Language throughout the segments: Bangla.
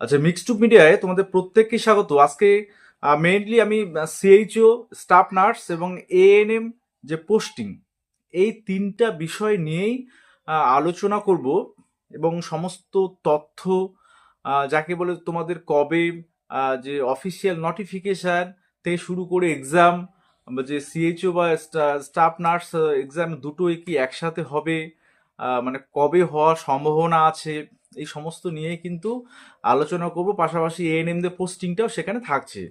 আচ্ছা, মিক্সড টুব মিডিয়ায় তোমাদের প্রত্যেককে স্বাগত। আজকে মেইনলি আমি সিএইচও, স্টাফ নার্স এবং এএনএম যে পোস্টিং, এই তিনটা বিষয় নিয়েই আলোচনা করব এবং সমস্ত তথ্য, যাকে বলে তোমাদের কবে যে অফিসিয়াল নোটিফিকেশন থেকে শুরু করে এক্সাম, যে সিএইচও বা স্টাফ নার্স এক্সাম দুটোই কি একসাথে হবে, মানে কবে হওয়ার সম্ভাবনা আছে, এই সমস্ত নিয়ে কিন্তু আলোচনা করব। পাশাপাশি এএনএম দের পোস্টিংটাও সেখানে থাকছে।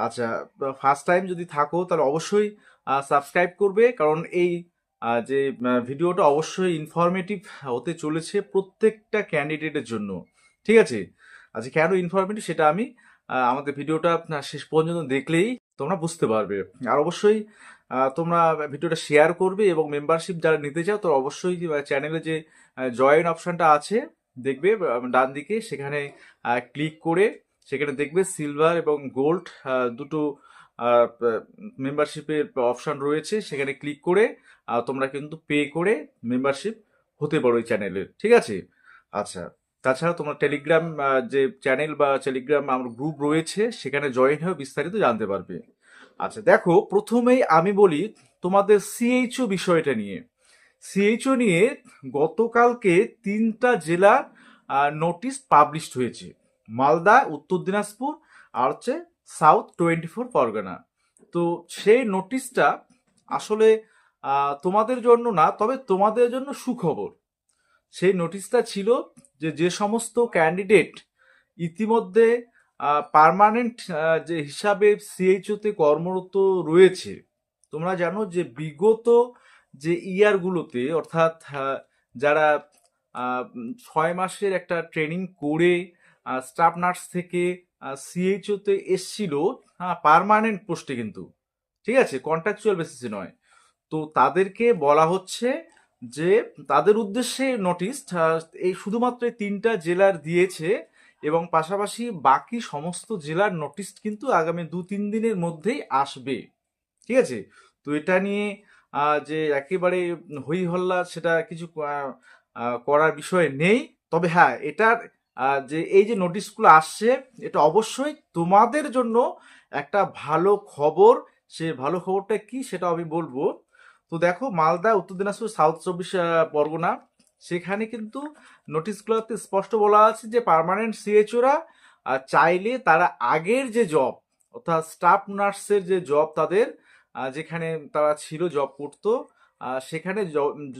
আচ্ছা, ফার্স্ট টাইম যদি থাকো তাহলে অবশ্যই সাবস্ক্রাইব করবে, কারণ এই যে ভিডিওটা অবশ্যই ইনফরমেটিভ হতে চলেছে প্রত্যেকটা ক্যান্ডিডেটের জন্য। ঠিক আছে? আচ্ছা, কেন ইনফরমেটিভ সেটা আমি আমাদের ভিডিওটা শেষ পর্যন্ত দেখলেই তোমরা বুঝতে পারবে। আর অবশ্যই তোমরা ভিডিওটা শেয়ার করবে এবং মেম্বারশিপ যারা নিতে চাও তো অবশ্যই চ্যানেলে যে জয়েন অপশনটা আছে দেখবে ডান দিকে, সেখানে ক্লিক করে সেখানে দেখবে সিলভার এবং গোল্ড দুটো মেম্বারশিপের অপশন রয়েছে। সেখানে ক্লিক করে তোমরা কিন্তু পে করে মেম্বারশিপ হতে পারো এই চ্যানেলের। ঠিক আছে? আচ্ছা, তাছাড়া তোমার টেলিগ্রাম যে চ্যানেল বা টেলিগ্রাম আমার গ্রুপ রয়েছে, সেখানে জয়েন হয়ে বিস্তারিত জানতে পারবে। আচ্ছা, দেখো, প্রথমেই আমি বলি তোমাদের সিএইচও বিষয়টা নিয়ে। সিএইচও নিয়ে গতকালকে তিনটা জেলার নোটিশ পাবলিশড হয়েছে: মালদা, উত্তর দিনাজপুর আর হচ্ছে সাউথ 24 পরগনা। তো সেই নোটিশটা আসলে তোমাদের জন্য না, তবে তোমাদের জন্য সুখবর। সেই নোটিশটা ছিল যে যে সমস্ত ক্যান্ডিডেট ইতিমধ্যে পার্মানেন্ট যে হিসাবে সিএইচওতে কর্মরত রয়েছে, তোমরা জানো যে বিগত যে ইয়ারগুলোতে, অর্থাৎ যারা 6 মাসের একটা ট্রেনিং করে স্টাফ নার্স থেকে সিএইচওতে এসছিল, হ্যাঁ, পার্মানেন্ট পোস্টে কিন্তু, ঠিক আছে, কন্ট্রাকচুয়াল বেসিসে নয়। তো তাদেরকে বলা হচ্ছে যে তাদের উদ্দেশ্যে নোটিশ এই শুধুমাত্র এই তিনটা জেলার দিয়েছে, এবং পাশাপাশি বাকি সমস্ত জেলার নোটিশ কিন্তু আগামী 2-3 দিনের মধ্যেই আসবে। ঠিক আছে? তো এটা নিয়ে যে একেবারে হই হল্লা সেটা কিছু করার বিষয় নেই। তবে হ্যাঁ, এটার যে এই যে নোটিশগুলো আসছে, এটা অবশ্যই তোমাদের জন্য একটা ভালো খবর। সে ভালো খবরটা কি সেটা আমি বলবো। তো দেখো, মালদা, উত্তর দিনাজপুর, সাউথ 24 পরগনা, সেখানে কিন্তু নোটিশগুলোতে স্পষ্ট বলা আছে যে পার্মানেন্ট সিএইচওরা চাইলে তারা আগের যে জব, অর্থাৎ স্টাফ নার্সের যে জব তাদের, যেখানে তারা ছিল জব করতো, সেখানে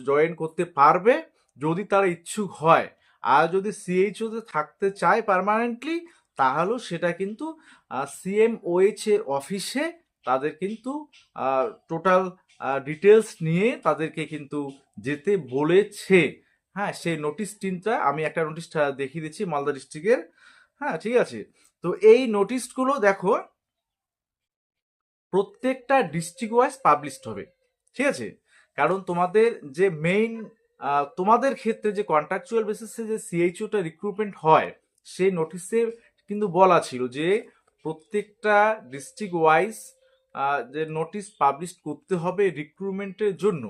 জয়েন করতে পারবে যদি তারা ইচ্ছুক হয়। আর যদি সিএইচওতে থাকতে চায় পার্মানেন্টলি, তাহলেও সেটা কিন্তু সিএমওএইচ এর অফিসে তাদের কিন্তু টোটাল ডিটেলস নিয়ে তাদেরকে কিন্তু যেতে বলেছে। হ্যাঁ, সেই নোটিশ তিনটা আমি একটা নোটিশটা দেখিয়ে দিচ্ছি মালদা ডিস্ট্রিক্টের। হ্যাঁ, ঠিক আছে? তো এই নোটিশগুলো দেখো, প্রত্যেকটা ডিস্ট্রিক্ট ওয়াইজ পাবলিশড হবে। ঠিক আছে? কারণ তোমাদের যে মেইন, তোমাদের ক্ষেত্রে যে কন্ট্রাকচুয়াল বেসিসে যে সিএইচওটা রিক্রুটমেন্ট হয়, সেই নোটিশে কিন্তু বলা ছিল যে প্রত্যেকটা ডিস্ট্রিক্ট ওয়াইজ যে নোটিশ পাবলিশ করতে হবে রিক্রুটমেন্টের জন্য।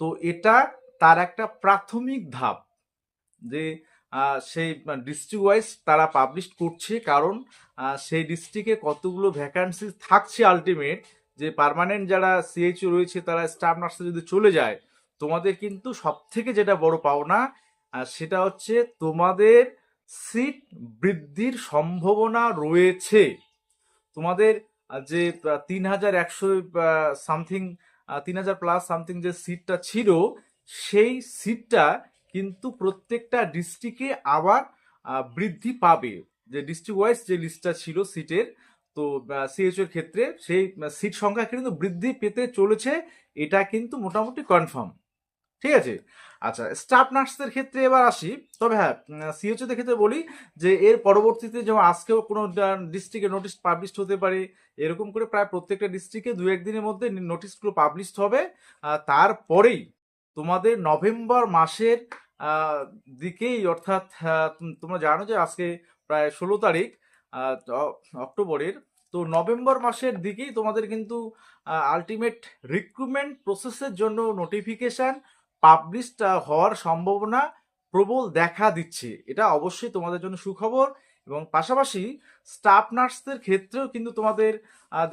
তো এটা তার একটা প্রাথমিক ধাপ, যে সেই ডিস্ট্রিক্ট ওয়াইজ তারা পাবলিশ করছে, কারণ সেই ডিস্ট্রিক্টে কতগুলো ভ্যাকান্সি থাকছে আলটিমেট, যে পার্মানেন্ট যারা সিএইচও রয়েছে তারা স্টাফ নার্সে যদি চলে যায়, তোমাদের কিন্তু সব থেকে যেটা বড় পাওনা, সেটা হচ্ছে তোমাদের সিট বৃদ্ধির সম্ভাবনা রয়েছে। তোমাদের যে 3100 সামথিং, 3000+ সামথিং যে সিটটা ছিল, সেই সিটটা কিন্তু প্রত্যেকটা ডিস্ট্রিক্টে আবার বৃদ্ধি পাবে। যে ডিস্ট্রিক্ট ওয়াইজ যে লিস্টটা ছিল সিটের, তো সিএইচও এর ক্ষেত্রে সেই সিট সংখ্যা কিন্তু বৃদ্ধি পেতে চলেছে। এটা কিন্তু মোটামুটি কনফার্ম। ঠিক আছে? আচ্ছা, স্টাফ নার্সদের ক্ষেত্রে এবার আসি। তবে হ্যাঁ, সিএইচও দের ক্ষেত্রে বলি যে এর পরবর্তীতে যেমন আজকেও কোনো ডিস্ট্রিক্টে নোটিশ পাবলিশ হতে পারে, এরকম করে প্রায় প্রত্যেকটা ডিস্ট্রিক্টে 2-1 দিনের মধ্যে নোটিশগুলো পাবলিশ হবে। তারপরেই তোমাদের নভেম্বর মাসের আহ, দিকেই, অর্থাৎ তোমরা জানো যে আজকে প্রায় 16 তারিখ অক্টোবরের। তো নভেম্বর মাসের দিকেই তোমাদের কিন্তু আলটিমেট রিক্রুটমেন্ট প্রসেসের জন্য নোটিফিকেশন পাবলিশড হওয়ার সম্ভাবনা প্রবল দেখা দিচ্ছে। এটা অবশ্যই তোমাদের জন্য সুখবর। এবং পাশাপাশি স্টাফ নার্সদের ক্ষেত্রেও কিন্তু তোমাদের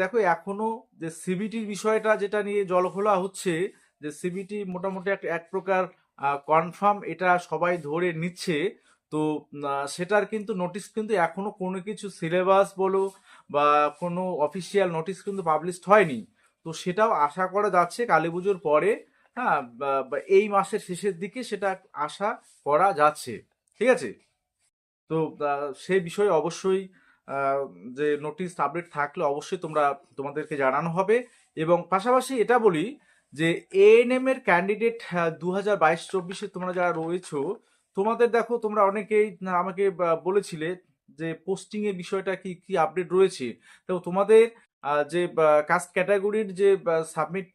দেখো এখনো যে সিবিটির বিষয়টা যেটা নিয়ে জলঘোলা হচ্ছে, যে সিবিটি মোটামুটি এক প্রকার কনফার্ম, এটা সবাই ধরে নিচ্ছে। তো সেটার কিন্তু নোটিশ কিন্তু এখনো কোনো কিছু সিলেবাস বলো বা কোনো অফিসিয়াল নোটিশ কিন্তু পাবলিশড হয়নি। তো সেটাও আশা করা যাচ্ছে কালী পুজোর পরে, হ্যাঁ, বা এই মাসের শেষের দিকে সেটা আশা করা যাচ্ছে। ঠিক আছে? তো সেই বিষয়ে অবশ্যই আহ, যে নোটিশ আপডেট থাকলে অবশ্যই তোমাদেরকে জানানো হবে। এবং পাশাপাশি এটা বলি যে এএনএম এর ক্যান্ডিডেট 2022-24 তোমরা যারা রয়েছো, তোমাদের দেখো তোমরা অনেকেই আমাকে বলেছিলে যে পোস্টিং এর বিষয়টা কি কি আপডেট রয়েছে। তো তোমাদের যে কাস্ট ক্যাটাগরির যে সাবমিট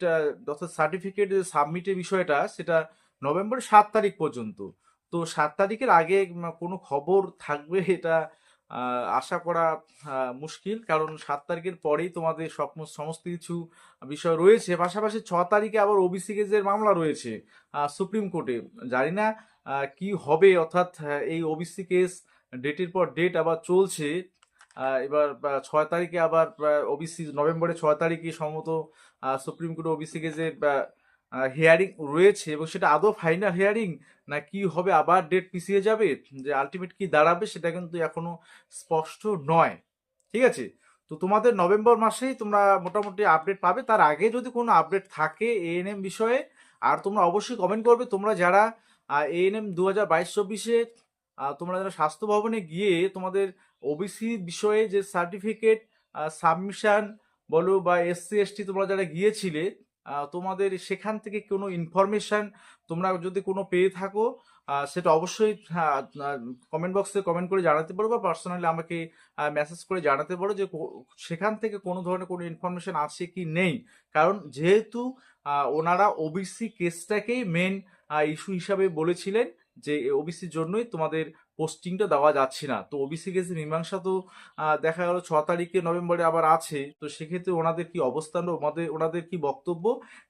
অর্থাৎ সার্টিফিকেট যে সাবমিটের বিষয়টা, সেটা নভেম্বরের 7 তারিখ পর্যন্ত। তো 7 তারিখের আগে কোনো খবর থাকবে এটা আশা করা মুশকিল, কারণ 7 তারিখের পরেই তোমাদের সমস্ত কিছু বিষয় রয়েছে। পাশাপাশি 6 তারিখে আবার ওবিসি কেসের মামলা রয়েছে সুপ্রিম কোর্টে। জানি না কি হবে, অর্থাৎ এই ওবিসি কেস ডেটের পর ডেট আবার চলছে। এবার 6 তারিখে আবার ওবিসি, নভেম্বরের 6 তারিখে সম্ভবত সুপ্রিম কোর্টে ওবিসি কেসের হিয়ারিং রয়েছে, এবং সেটা আদৌ ফাইনাল হিয়ারিং না কি হবে, আবার ডেট পিছিয়ে যাবে, যে আলটিমেট কি দাঁড়াবে সেটা কিন্তু এখনো স্পষ্ট নয়। ঠিক আছে? তো তোমাদের নভেম্বর মাসেই তোমরা মোটামুটি আপডেট পাবে। তার আগে যদি কোনো আপডেট থাকে এএনএম বিষয়ে, আর তোমরা অবশ্যই কমেন্ট করবে তোমরা যারা এএনএম 2022-24 তোমরা যারা স্বাস্থ্য ভবনে গিয়ে তোমাদের ওবিসি বিষয়ে যে সার্টিফিকেট সাবমিশন বলো বা এসসি এসটি তোমরা যারা গিয়েছিলে, তোমাদের সেখান থেকে কোনো ইনফরমেশন তোমরা যদি কোনো পেয়ে থাকো, সেটা অবশ্যই কমেন্ট বক্সে কমেন্ট করে জানাতে পারো, বা পার্সোনালি আমাকে মেসেজ করে জানাতে পারো যে সেখান থেকে কোনো ধরনের কোনো ইনফরমেশন আছে কি নেই। কারণ যেহেতু ওনারা ওবিসি কেসটাকেই মেন ইস্যু হিসাবে বলেছিলেন, যে ওবিসির জন্যই তোমাদের পোস্টিংটা দেওয়া যাচ্ছে না। তো ওবিসি কেসের মীমাংসা তো দেখা গেল 6 তারিখে নভেম্বরে আবার আছে। তো সেক্ষেত্রে ওনাদের কি অবস্থান বা ওনাদের কি বক্তব্য,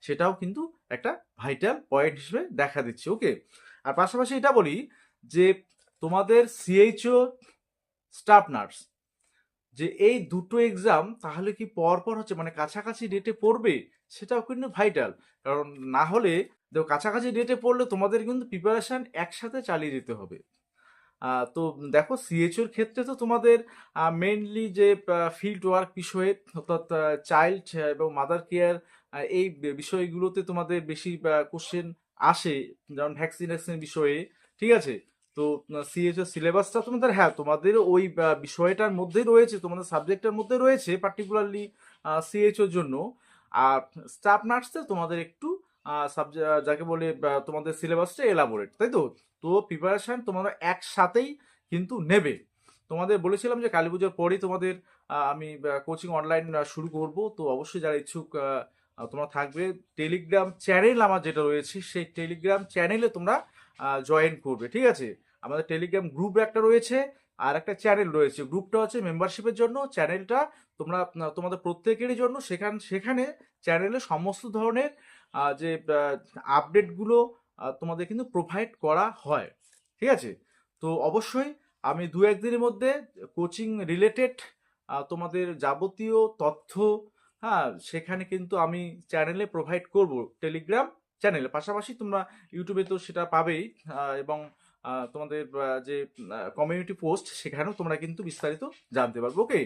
সেটাও কিন্তু একটা ভাইটাল পয়েন্ট হিসেবে দেখা দিচ্ছে। ওকে। আর পাশাপাশি এটা বলি যে তোমাদের সিএইচও স্টাফ নার্স যে এই দুটো এক্সাম তাহলে কি পর পর হচ্ছে, মানে কাছাকাছি ডেটে পড়বে, সেটাও কিন্তু ভাইটাল। কারণ না হলে দেখো কাছাকাছি ডেটে পড়লে তোমাদের কিন্তু প্রিপারেশন একসাথে চালিয়ে যেতে হবে। তো দেখো সিএইচওর ক্ষেত্রে তো তোমাদের মেইনলি যে ফিল্ড ওয়ার্ক বিষয়ে, অর্থাৎ চাইল্ড এবং মাদার কেয়ার, এই বিষয়গুলোতে তোমাদের বেশি কোশ্চেন আসে, যেমন ভ্যাকসিনেশন বিষয়ে। ঠিক আছে? তো সিএইচওর সিলেবাসটা তোমাদের, হ্যাঁ, তোমাদের ওই বিষয়টার মধ্যেই রয়েছে, তোমাদের সাবজেক্টের মধ্যে রয়েছে পার্টিকুলারলি সিএইচওর জন্য। আর স্টাফ নার্সে তোমাদের একটু যাকে বলে তোমাদের সিলেবাসটা এলাবোরেট, তাই তো? তো প্রিপারেশন তোমরা একসাথেই কিন্তু নেবে। তোমাদের বলেছিলাম যে কালী পুজোর পরেই তোমাদের আমি কোচিং অনলাইন শুরু করব। তো অবশ্যই যারা ইচ্ছুক তোমরা থাকবে, টেলিগ্রাম চ্যানেল আমার যেটা রয়েছে সেই টেলিগ্রাম চ্যানেলে তোমরা জয়েন করবে। ঠিক আছে? আমাদের টেলিগ্রাম গ্রুপ একটা রয়েছে, আর একটা চ্যানেল রয়েছে। গ্রুপটা হচ্ছে মেম্বারশিপের জন্য, চ্যানেলটা তোমরা তোমাদের প্রত্যেকেরই জন্য। সেখানে চ্যানেলে সমস্ত ধরনের যে আপডেটগুলো তোমাদের কিন্তু প্রোভাইড করা হয়। ঠিক আছে? তো অবশ্যই আমি 2-1 দিনের মধ্যে কোচিং রিলেটেড তোমাদের যাবতীয় তথ্য, হ্যাঁ, সেখানে কিন্তু আমি চ্যানেলে প্রোভাইড করব, টেলিগ্রাম চ্যানেলে। পাশাপাশি তোমরা ইউটিউবে তো সেটা পাবেই, এবং তোমাদের যে কমিউনিটি পোস্ট, সেখানেও তোমরা কিন্তু বিস্তারিত জানতে পারবে। ওকে।